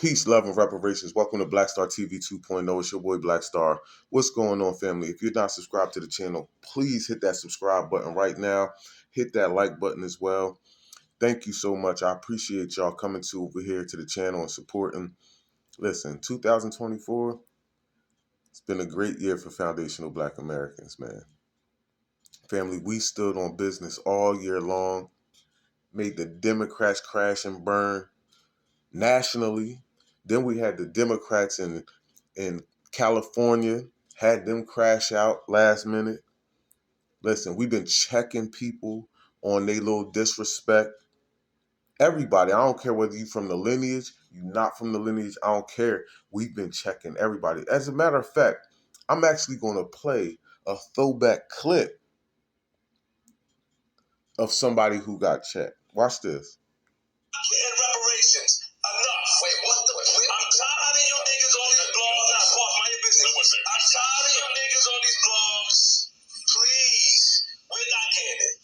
Peace, love, and reparations. Welcome to Black Star TV 2.0. It's your boy Black Star. What's going on, family? If you're not subscribed to the channel, please hit that subscribe button right now. Hit that like button as well. Thank you so much. I appreciate y'all coming to over here to the channel and supporting. Listen, 2024, it's been a great year for foundational Black Americans, man. Family, we stood on business all year long, made the Democrats crash and burn nationally. Then we had the Democrats in California, had them crash out last minute. Listen, we've been checking people on their little disrespect. Everybody, I don't care whether you're from the lineage, you're not from the lineage, I don't care. We've been checking everybody. As a matter of fact, I'm actually going to play a throwback clip of somebody who got checked. Watch this. And reparations. Enough. Wait, what the? I'm tired of you niggas on these blogs. I fuck my business. I'm tired of you niggas on these blogs. Please, we're not getting it.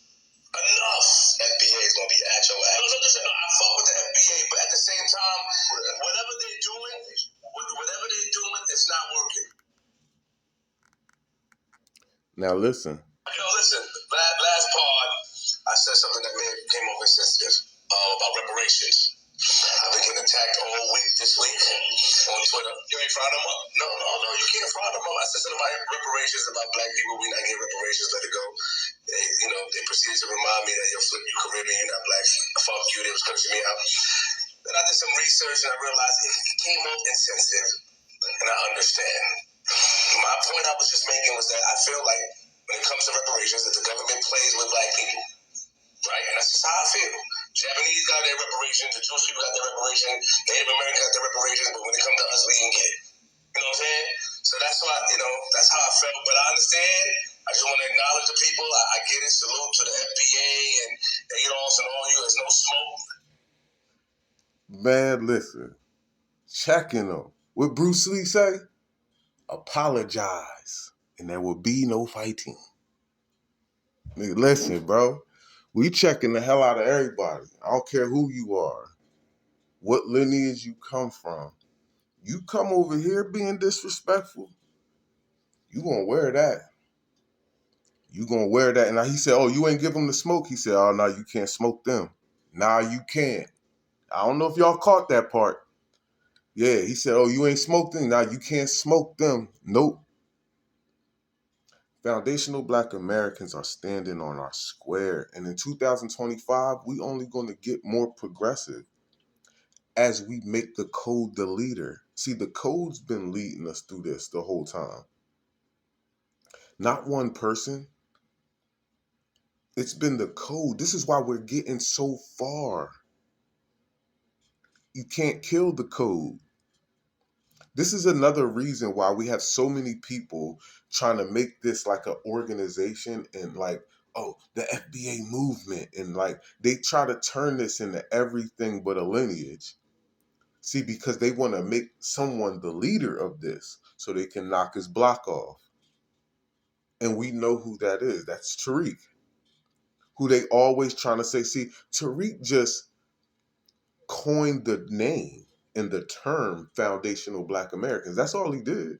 Enough. FBA is gonna be at your ass. No, listen. No, I fuck with the FBA, but at the same time, whatever they're doing, it's not working. Now listen. Listen. Last part, I said something that came over insensitive about reparations. I've been getting attacked all week this week on Twitter. You ain't fry them up? No, you can't fry them up. I said something about reparations, about black people. We not getting reparations, let it go. They proceeded to remind me that you're Caribbean, you're not black. Fuck you, they was cursing me out. Then I did some research and I realized it came off insensitive, and I understand. My point I was just making was that I feel like when it comes to reparations, that the government plays with black people. Right? And that's just how I feel. Japanese got their reparations, the Jewish people got their reparations, Native Americans got their reparations, but when it comes to us, we didn't get it. You know what I'm saying? So that's why, that's how I felt. But I understand. I just want to acknowledge the people. I get it. Salute to the FBA and ADOS and all you. There's no smoke. Man, listen. Checking them. What Bruce Lee say? Apologize, and there will be no fighting. Listen, bro. We checking the hell out of everybody. I don't care who you are, what lineage you come from. You come over here being disrespectful, you gonna wear that. You gonna wear that. And he said, oh, you ain't give them the smoke. He said, oh, no, you can't smoke them. Nah, you can't. I don't know if y'all caught that part. Yeah, he said, oh, you ain't smoked them. Now you can't smoke them. Nope. Foundational Black Americans are standing on our square. And in 2025, we only going to get more progressive as we make the code the leader. See, the code's been leading us through this the whole time. Not one person. It's been the code. This is why we're getting so far. You can't kill the code. This is another reason why we have so many people trying to make this like an organization and like, oh, the FBA movement. And like, they try to turn this into everything but a lineage. See, because they want to make someone the leader of this so they can knock his block off. And we know who that is. That's Tariq, who they always trying to say, see, Tariq just coined the name and the term foundational Black Americans. That's all he did.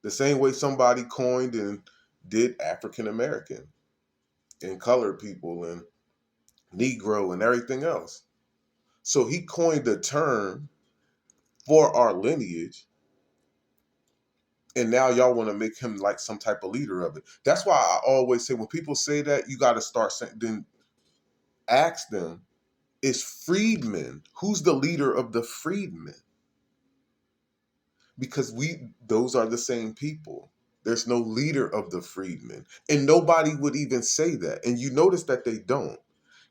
The same way somebody coined and did African American and colored people and Negro and everything else. So he coined the term for our lineage. And now y'all want to make him like some type of leader of it. That's why I always say when people say that, you got to start saying, then ask them, is freedmen, who's the leader of the freedmen? Because those are the same people. There's no leader of the freedmen. And nobody would even say that. And you notice that they don't.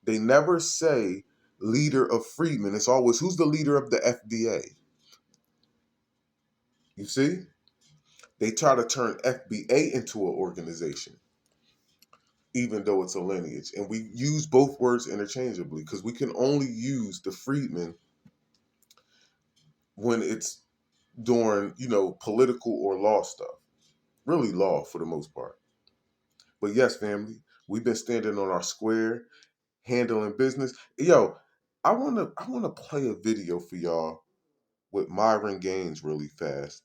They never say leader of freedmen. It's always, who's the leader of the FBA? You see? They try to turn FBA into an organization, even though it's a lineage. And we use both words interchangeably because we can only use the freedmen when it's during, political or law stuff. Really law for the most part. But yes, family, we've been standing on our square, handling business. Yo, I wanna play a video for y'all with Myron Gaines really fast.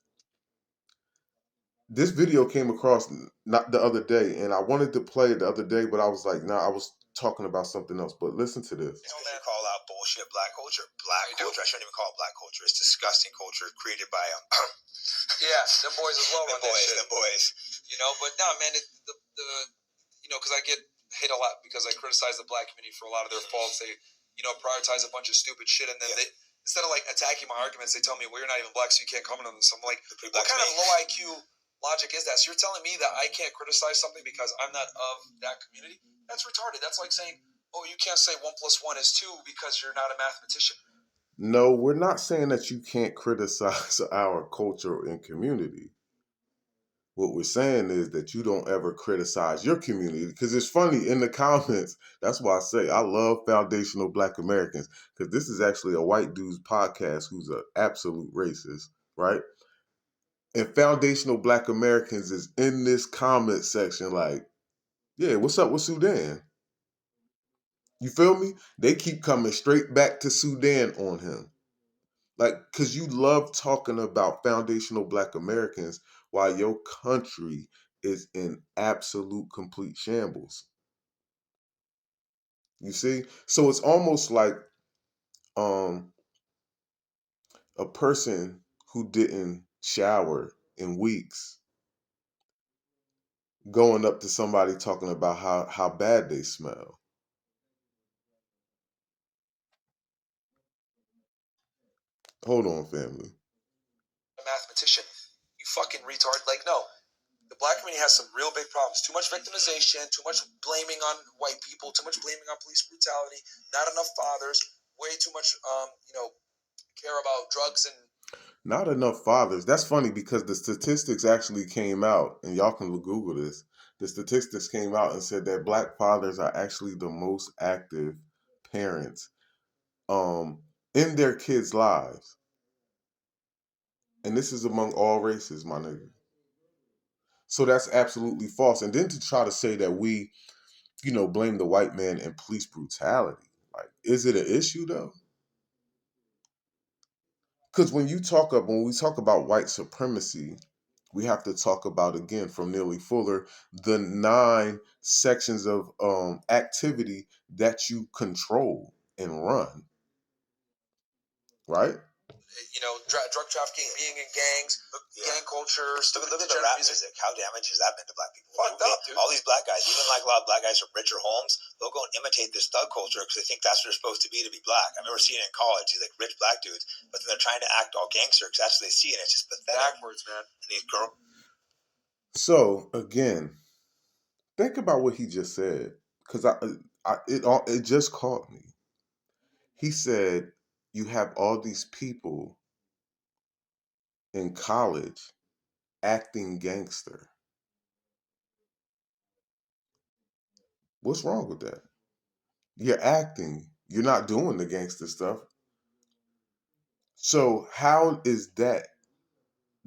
This video came across not the other day, and I wanted to play it the other day, but I was like, nah, I was talking about something else. But listen to this. You know, call out bullshit black culture. Black culture. I shouldn't even call it black culture. It's disgusting culture created by yeah, them boys as well. Them boys. You know, but no, man, you know, because I get hit a lot because I criticize the black community for a lot of their faults. They, you know, prioritize a bunch of stupid shit, and then they, instead of like attacking my arguments, they tell me, well, you're not even black, so you can't comment on this. I'm like, what kind of low IQ logic is that? So you're telling me that I can't criticize something because I'm not of that community? That's retarded. That's like saying, oh, you can't say 1 + 1 is 2 because you're not a mathematician. No, we're not saying that you can't criticize our culture and community. What we're saying is that you don't ever criticize your community, because it's funny in the comments. That's why I say I love foundational Black Americans, because this is actually a white dude's podcast who's an absolute racist, right? And foundational Black Americans is in this comment section like, yeah, what's up with Sudan? You feel me? They keep coming straight back to Sudan on him. Like, because you love talking about foundational Black Americans while your country is in absolute complete shambles. You see? So it's almost like a person who didn't shower in weeks going up to somebody talking about how bad they smell. Hold on, family. A mathematician, you fucking retard. Like, no. The black community has some real big problems. Too much victimization, too much blaming on white people, too much blaming on police brutality, not enough fathers, way too much, you know, care about drugs and... Not enough fathers. That's funny because the statistics actually came out, and y'all can Google this. The statistics came out and said that Black fathers are actually the most active parents in their kids' lives. And this is among all races, my nigga. So that's absolutely false. And then to try to say that we, you know, blame the white man and police brutality. Like, is it an issue though? Because when we talk about white supremacy, we have to talk about, again, from Neely Fuller, the 9 sections of activity that you control and run, right? You know, drug trafficking, being in gangs, gang culture. Look at the rap music. How damaged has that been to black people? Fucked up, dude. All these black guys, even like a lot of black guys from richer homes, they'll go and imitate this thug culture because they think that's what they're supposed to be black. I remember seeing it in college, these like rich black dudes, but then they're trying to act all gangster because that's what they see, and it's just pathetic. Backwards, man. And these girls. So again, think about what he just said, because it just caught me. He said you have all these people in college acting gangster. What's wrong with that? You're acting. You're not doing the gangster stuff. So how is that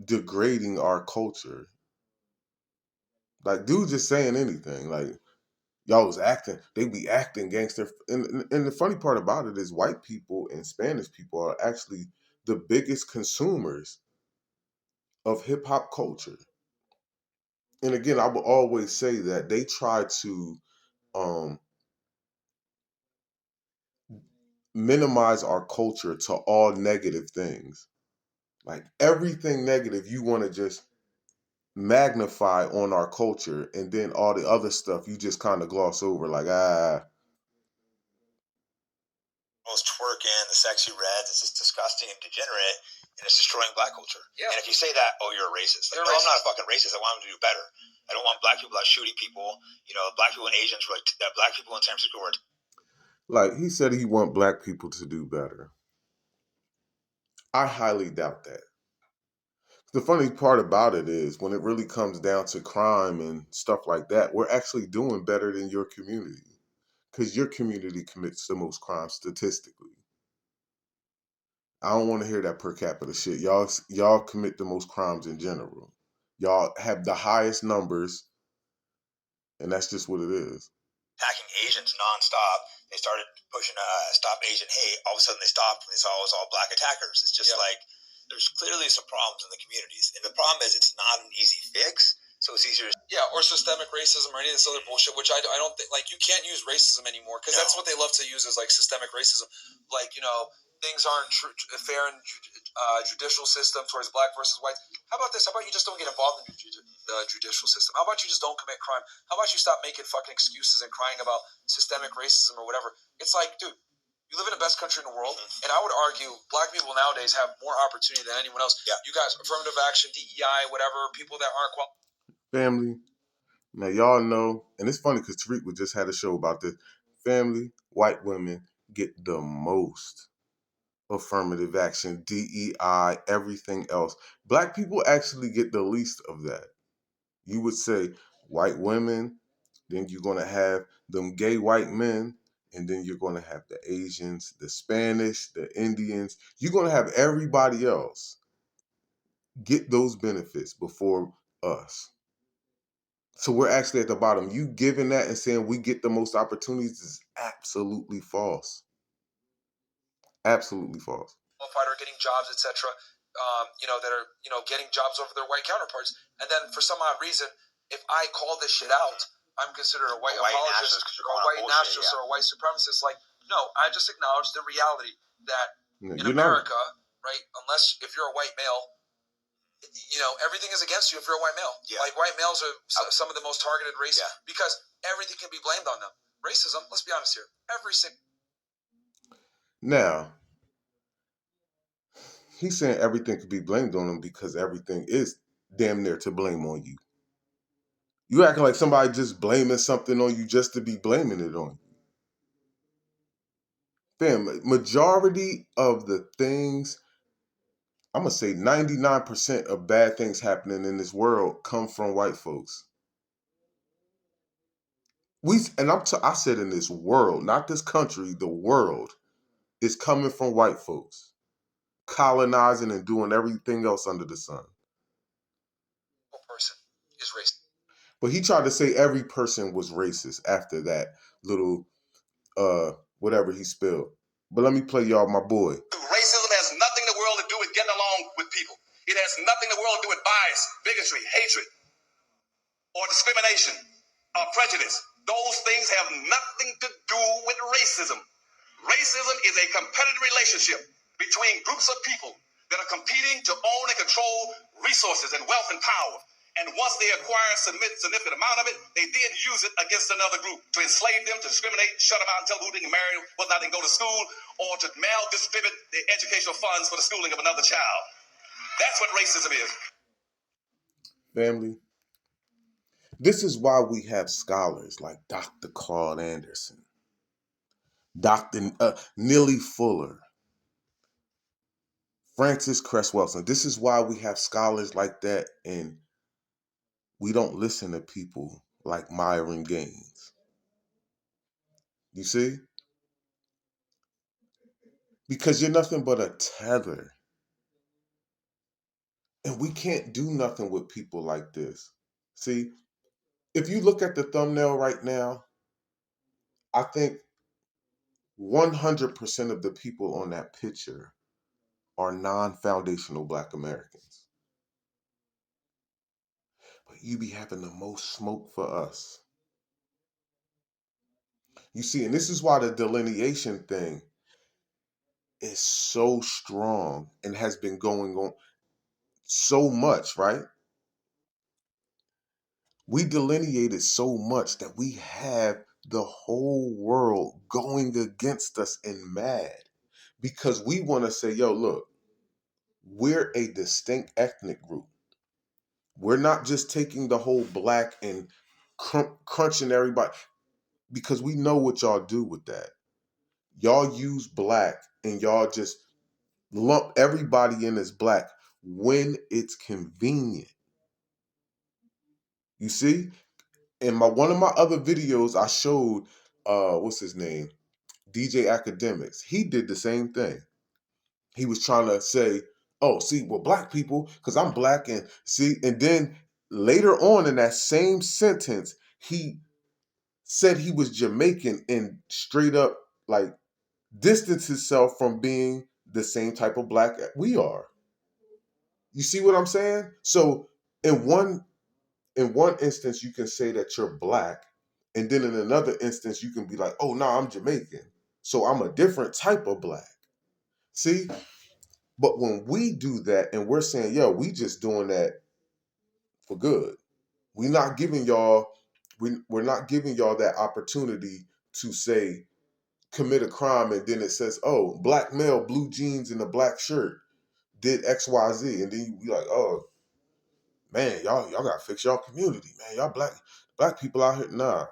degrading our culture? Like, dude just saying anything. Like, y'all was acting. They be acting gangster. And the funny part about it is white people and Spanish people are actually the biggest consumers of hip hop culture. And again, I will always say that they try to minimize our culture to all negative things. Like everything negative, you want to just magnify on our culture, and then all the other stuff you just kind of gloss over, like Twerking, the sexy reds, it's just disgusting and degenerate, and it's destroying black culture. Yeah. And if you say that, oh, you're a racist. Like, no, I'm not a fucking racist. I want them to do better. I don't want black people out shooting people. You know, black people and Asians were like, black people in San Francisco were. Like he said, he want black people to do better. I highly doubt that. The funny part about it is when it really comes down to crime and stuff like that, we're actually doing better than your community, because your community commits the most crimes statistically. I don't want to hear that per capita shit. Y'all commit the most crimes in general. Y'all have the highest numbers, and that's just what it is. Attacking Asians nonstop. They started pushing Stop Asian Hate. All of a sudden they stopped when they saw it was all black attackers. It's just like, there's clearly some problems in the communities, and the problem is it's not an easy fix. So it's easier. Or systemic racism or any of this other bullshit, which I don't think, like, you can't use racism anymore because that's what they love to use as, like, systemic racism. Like, things aren't fair in judicial system towards black versus white. How about this? How about you just don't get involved in the judicial system? How about you just don't commit crime? How about you stop making fucking excuses and crying about systemic racism or whatever? It's like, dude, you live in the best country in the world, and I would argue black people nowadays have more opportunity than anyone else. Yeah. You guys, affirmative action, DEI, whatever, people that aren't Family. Now, y'all know, and it's funny because Tariq just had a show about this. Family, white women get the most affirmative action, DEI, everything else. Black people actually get the least of that. You would say white women, then you're going to have them gay white men, and then you're going to have the Asians, the Spanish, the Indians. You're going to have everybody else get those benefits before us. So we're actually at the bottom. You giving that and saying we get the most opportunities is absolutely false. Absolutely false. qualified or getting jobs, etc. That are getting jobs over their white counterparts. And then for some odd reason, if I call this shit out, I'm considered a white apologist or a white nationalist or a white supremacist. Like, no, I just acknowledge the reality that in America, right? Unless if you're a white male, everything is against you if you're a white male. Yeah. Like, white males are some of the most targeted race because everything can be blamed on them. Racism, let's be honest here, every single. Now, he's saying everything could be blamed on him because everything is damn near to blame on you. You acting like somebody just blaming something on you just to be blaming it on you. Fam, majority of the things, I'm going to say 99% of bad things happening in this world come from white folks. I said in this world, not this country, the world is coming from white folks, colonizing and doing everything else under the sun. Person is racist. But he tried to say every person was racist after that little whatever he spilled. But let me play y'all my boy. Racism has nothing in the world to do with getting along with people. It has nothing in the world to do with bias, bigotry, hatred, or discrimination, or prejudice. Those things have nothing to do with racism. Racism is a competitive relationship between groups of people that are competing to own and control resources and wealth and power. And once they acquire a significant amount of it, they then use it against another group to enslave them, to discriminate, shut them out, and tell them who they can marry, whether or not they can go to school, or to maldistribute the educational funds for the schooling of another child. That's what racism is. Family, this is why we have scholars like Dr. Claude Anderson, Dr. Neely Fuller, Francis Cress Welsing. This is why we have scholars like that, and we don't listen to people like Myron Gaines. You see? Because you're nothing but a tether. And we can't do nothing with people like this. See, if you look at the thumbnail right now, I think 100% of the people on that picture are non-foundational Black Americans. But you be having the most smoke for us. You see, and this is why the delineation thing is so strong and has been going on so much, right? We delineated so much that we have the whole world going against us and mad because we want to say, yo, look, we're a distinct ethnic group. We're not just taking the whole Black and crunching everybody, because we know what y'all do with that. Y'all use Black and y'all just lump everybody in as Black when it's convenient. You see? In one of my other videos, I showed what's his name? DJ Academics. He did the same thing. He was trying to say, oh, see, well, Black people, because I'm Black, and see, and then later on in that same sentence, he said he was Jamaican and straight up like distanced himself from being the same type of Black we are. You see what I'm saying? So in one instance, you can say that you're black, and then in another instance, you can be like, oh no, I'm Jamaican. So I'm a different type of black. See? But when we do that and we're saying, yo, we just doing that for good. We're not giving y'all, we're not giving y'all that opportunity to say, commit a crime, and then it says, oh, black male, blue jeans and a black shirt did XYZ. And then you be like, oh, man, y'all gotta fix y'all community, man. Y'all black people out here. Nah.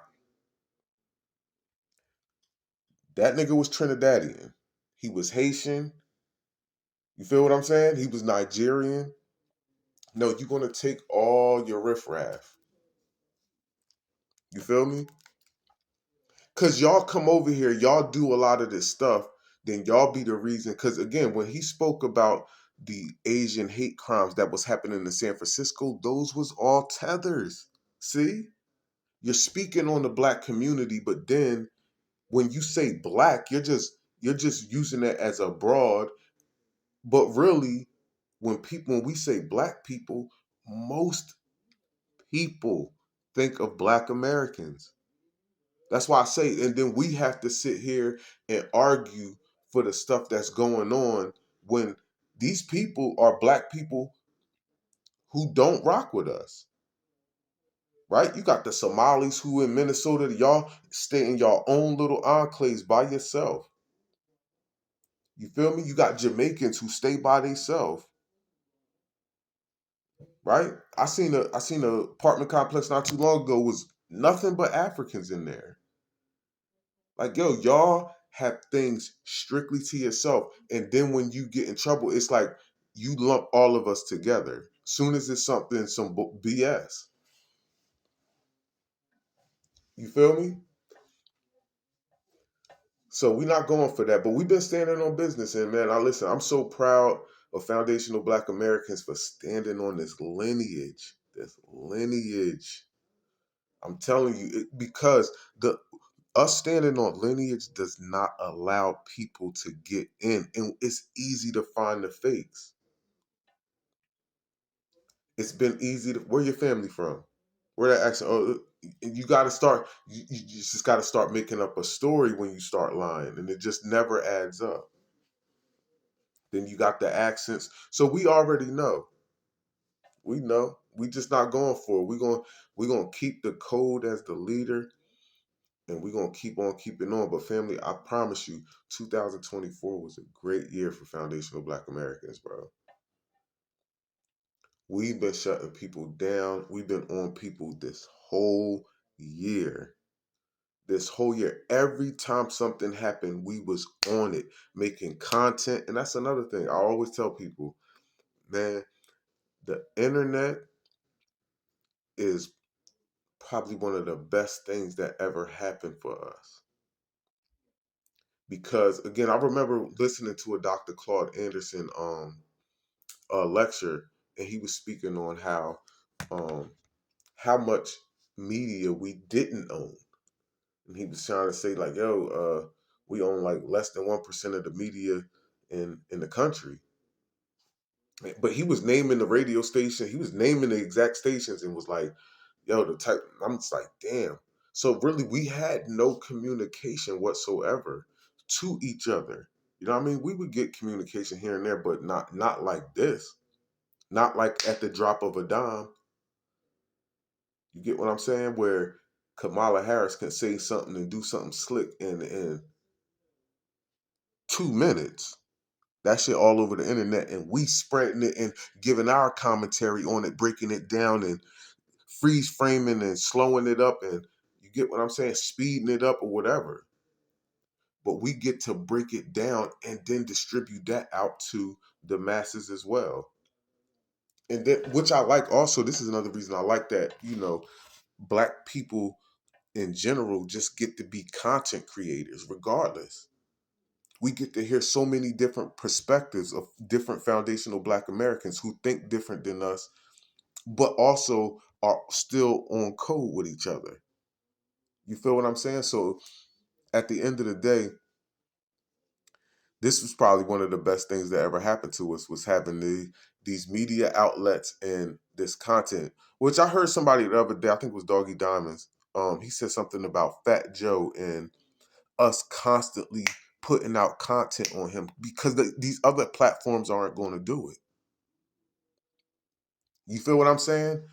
That nigga was Trinidadian. He was Haitian. You feel what I'm saying? He was Nigerian. No, you're gonna take all your riffraff. You feel me? Cause y'all come over here, y'all do a lot of this stuff, then y'all be the reason. Cause again, when he spoke about the Asian hate crimes that was happening in San Francisco, those was all tethers. See? You're speaking on the black community, but then when you say black, you're just using it as a broad. But really, when we say black people, most people think of black Americans. That's why I say, and then we have to sit here and argue for the stuff that's going on when these people are black people who don't rock with us. Right? You got the Somalis who in Minnesota, y'all stay in your own little enclaves by yourself. You feel me? You got Jamaicans who stay by themselves. Right? I seen a apartment complex not too long ago was nothing but Africans in there. Like, yo, y'all have things strictly to yourself. And then when you get in trouble, it's like you lump all of us together. Soon as it's something, some BS. You feel me? So we're not going for that. But we've been standing on business. And man, I'm so proud of Foundational Black Americans for standing on this lineage. This lineage. I'm telling you, because the us standing on lineage does not allow people to get in, and it's easy to find the fakes. It's been easy to. Where your family from? Where that accent? Oh, you got to start. You just got to start making up a story when you start lying, and it just never adds up. Then you got the accents, so we already know. We know. We just not going for it. We gonna keep the code as the leader, and we're going to keep on keeping on. But family, I promise you, 2024 was a great year for Foundational Black Americans, bro. We've been shutting people down. We've been on people this whole year. This whole year. Every time something happened, we was on it, making content. And that's another thing. I always tell people, man, the internet is probably one of the best things that ever happened for us. Because again, I remember listening to a Dr. Claude Anderson lecture, and he was speaking on um, how much media we didn't own, and he was trying to say like, yo, we own like less than 1% of the media in the country. But he was naming the radio station, he was naming the exact stations, and was like, yo, the type. I'm just like, damn. So really, we had no communication whatsoever to each other. You know what I mean? We would get communication here and there, but not like this. Not like at the drop of a dime. You get what I'm saying? Where Kamala Harris can say something and do something slick in 2 minutes. That shit all over the internet, and we spreading it and giving our commentary on it, breaking it down and freeze framing and slowing it up, and you get what I'm saying, speeding it up or whatever. But we get to break it down and then distribute that out to the masses as well. And then, which I like also, this is another reason I like that, black people in general just get to be content creators regardless. We get to hear so many different perspectives of different foundational black Americans who think different than us, but also are still on code with each other. You feel what I'm saying? So at the end of the day, This was probably one of the best things that ever happened to us, was having these media outlets and this content. Which I heard somebody the other day, I think it was Doggy Diamonds. He said something about Fat Joe and us constantly putting out content on him because these other platforms aren't going to do it. You feel what I'm saying?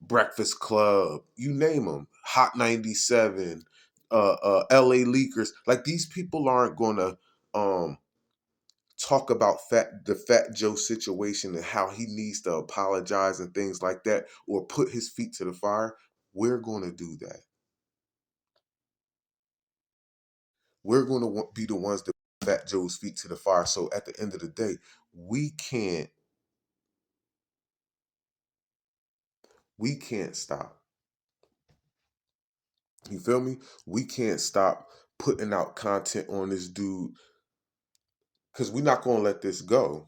Breakfast Club, you name them, Hot 97, LA Leakers. Like, these people aren't going to talk about the Fat Joe situation and how he needs to apologize and things like that, or put his feet to the fire. We're going to do that. We're going to be the ones that put Fat Joe's feet to the fire. So at the end of the day, we can't stop. You feel me? We can't stop putting out content on this dude, because we're not going to let this go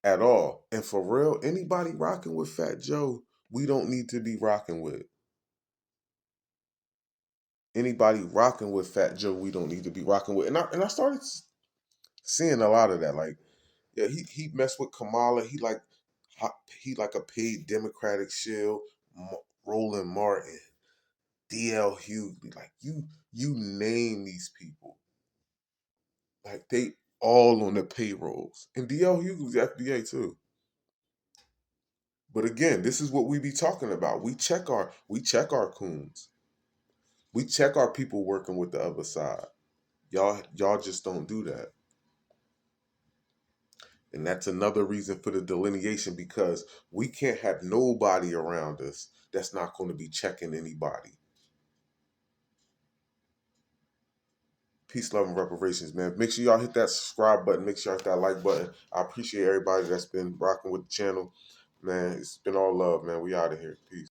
at all. And for real, anybody rocking with Fat Joe, we don't need to be rocking with. Anybody rocking with Fat Joe, we don't need to be rocking with. And I started seeing a lot of that. Like, yeah, he messed with Kamala. He like a paid Democratic shield. Roland Martin, D.L. Hughley, like you name these people, like they all on the payrolls. And D.L. Hughley's FBA too. But again, this is what we be talking about. We check our coons. We check our people working with the other side. Y'all just don't do that. And that's another reason for the delineation, because we can't have nobody around us that's not going to be checking anybody. Peace, love, and reparations, man. Make sure y'all hit that subscribe button. Make sure y'all hit that like button. I appreciate everybody that's been rocking with the channel. Man, it's been all love, man. We out of here. Peace.